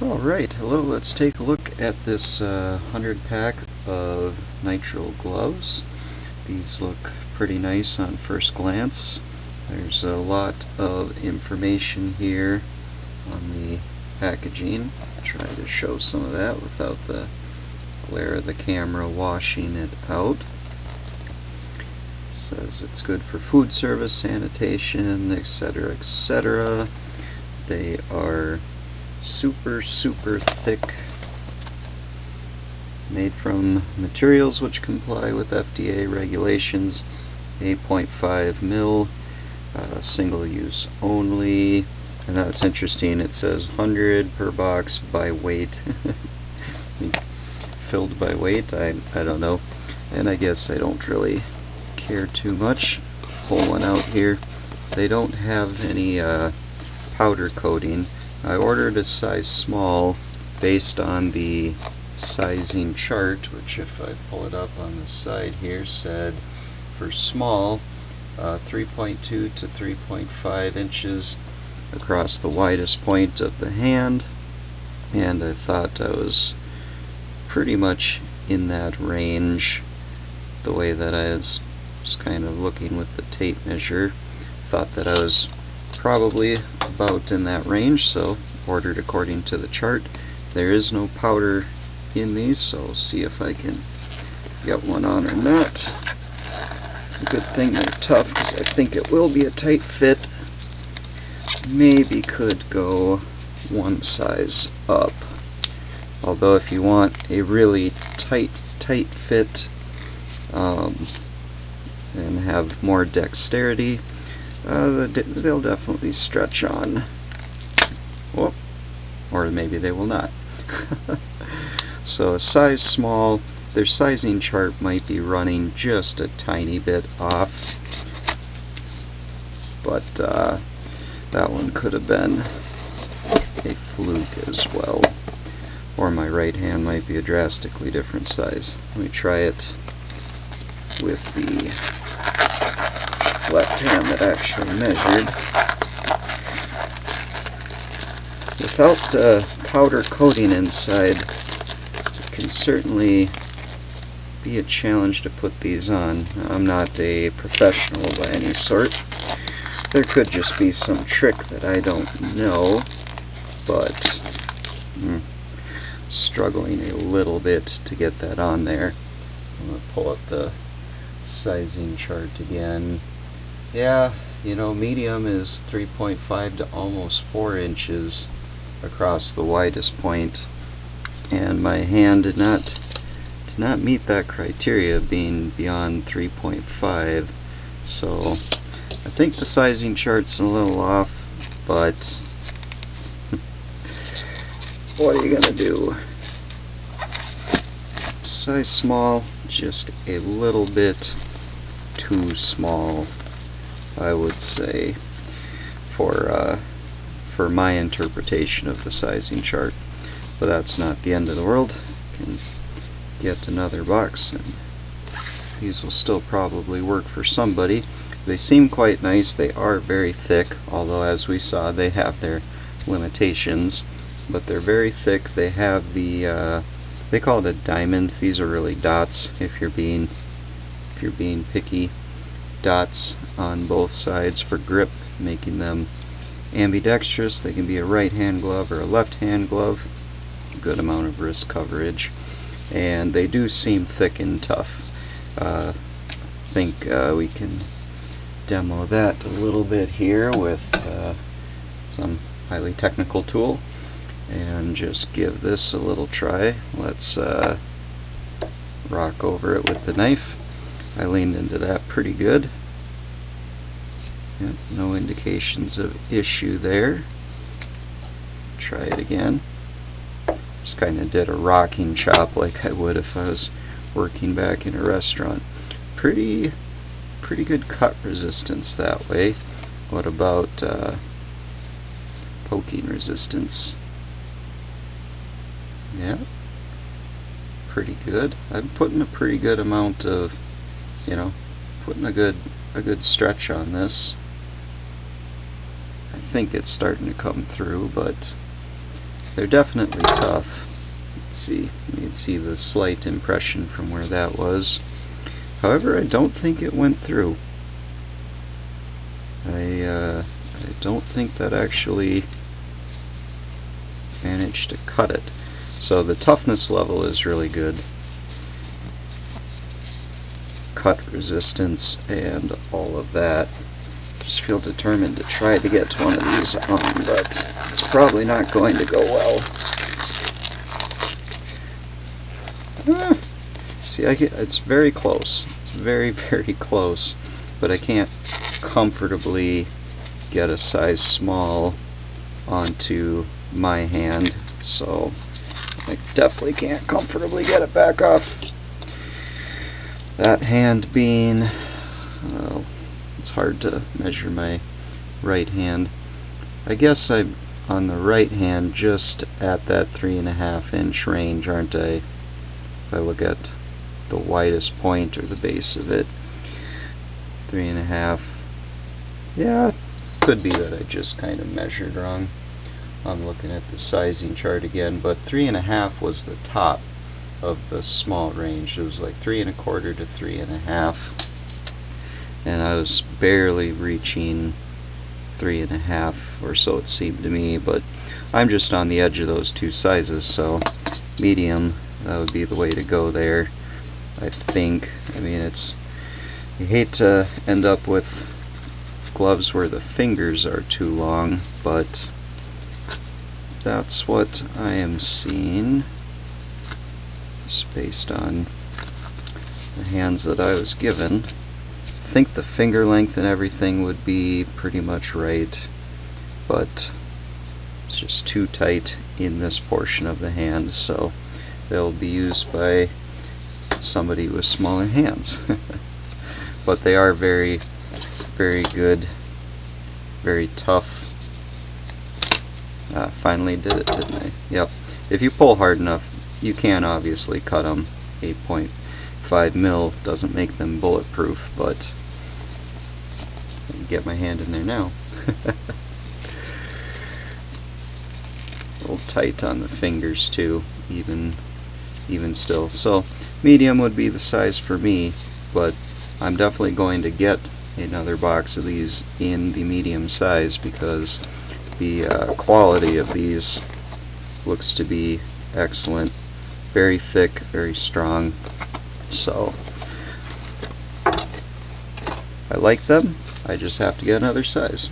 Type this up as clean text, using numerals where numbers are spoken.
Alright, hello, let's take a look at this 100 pack of nitrile gloves. These look pretty nice on first glance. There's a lot of information here on the packaging. Try to show some of that without the glare of the camera washing it out. It says it's good for food service, sanitation, etc., etc. They are super thick, made from materials which comply with FDA regulations, 8.5 mil, single use only. And that's interesting, it says 100 per box by weight. Filled by weight, I don't know, and I guess I don't really care too much. Pull one out here. They don't have any powder coating. I ordered a size small based on the sizing chart, which if I pull it up on the side here said for small 3.2 to 3.5 inches across the widest point of the hand, and I thought I was pretty much in that range the way that I was kind of looking with the tape measure. Thought that I was probably about in that range, so ordered according to the chart. There is no powder in these, so I'll see if I can get one on or not. It's a good thing they're tough, because I think it will be a tight fit. Maybe could go one size up, although if you want a really tight fit and have more dexterity, they'll definitely stretch on. Whoop. Or maybe they will not. So a size small, their sizing chart might be running just a tiny bit off, but that one could have been a fluke as well. Or my right hand might be a drastically different size. Let me try it with the left hand that actually measured. Without the powder coating inside, it can certainly be a challenge to put these on. I'm not a professional by any sort. There could just be some trick that I don't know, but struggling a little bit to get that on there. I'm going to pull up the sizing chart again. Yeah, you know, medium is 3.5 to almost 4 inches across the widest point, and my hand did not meet that criteria, being beyond 3.5. so I think the sizing chart's a little off, but what are you gonna do? Size small, just a little bit too small, I would say, for my interpretation of the sizing chart. But that's not the end of the world. Can get another box, and these will still probably work for somebody. They seem quite nice. They are very thick, although as we saw they have their limitations, but they're very thick. They have the they call it a diamond. These are really dots if you're being picky. Dots on both sides for grip, making them ambidextrous. They can be a right hand glove or a left hand glove. A good amount of wrist coverage, and they do seem thick and tough. I think we can demo that a little bit here with some highly technical tool, and just give this a little try. Let's rock over it with the knife. I leaned into that pretty good. Yep, no indications of issue there. Try it again. Just kind of did a rocking chop like I would if I was working back in a restaurant. Pretty good cut resistance that way. What about poking resistance? Yeah, pretty good. I'm putting a pretty good amount of, putting a good stretch on this. I think it's starting to come through, but they're definitely tough. Let's see, you can see the slight impression from where that was. However, I don't think it went through. I don't think that actually managed to cut it. So the toughness level is really good. Cut resistance and all of that. Just feel determined to try to get one of these on, but it's probably not going to go well. See, it's very close. It's very, very close, but I can't comfortably get a size small onto my hand, so I definitely can't comfortably get it back off. That hand being, well, it's hard to measure my right hand. I guess I'm on the right hand just at that 3.5 inch range, aren't I? If I look at the widest point or the base of it, 3.5. Yeah, could be that I just kind of measured wrong. I'm looking at the sizing chart again, but 3.5 was the top of the small range. It was like 3.25 to 3.5, and I was barely reaching 3.5 or so it seemed to me, but I'm just on the edge of those two sizes, so medium, that would be the way to go there, I think. I mean, you hate to end up with gloves where the fingers are too long, but that's what I am seeing, just based on the hands that I was given. I think the finger length and everything would be pretty much right, but it's just too tight in this portion of the hand, so they'll be used by somebody with smaller hands. But they are very, very good, very tough. Finally did it, didn't I? Yep. If you pull hard enough, you can obviously cut them. 8.5 mil doesn't make them bulletproof, but I can get my hand in there now. A little tight on the fingers too, even still. So medium would be the size for me, but I'm definitely going to get another box of these in the medium size because the quality of these looks to be excellent. Very thick, very strong. So I like them. I just have to get another size.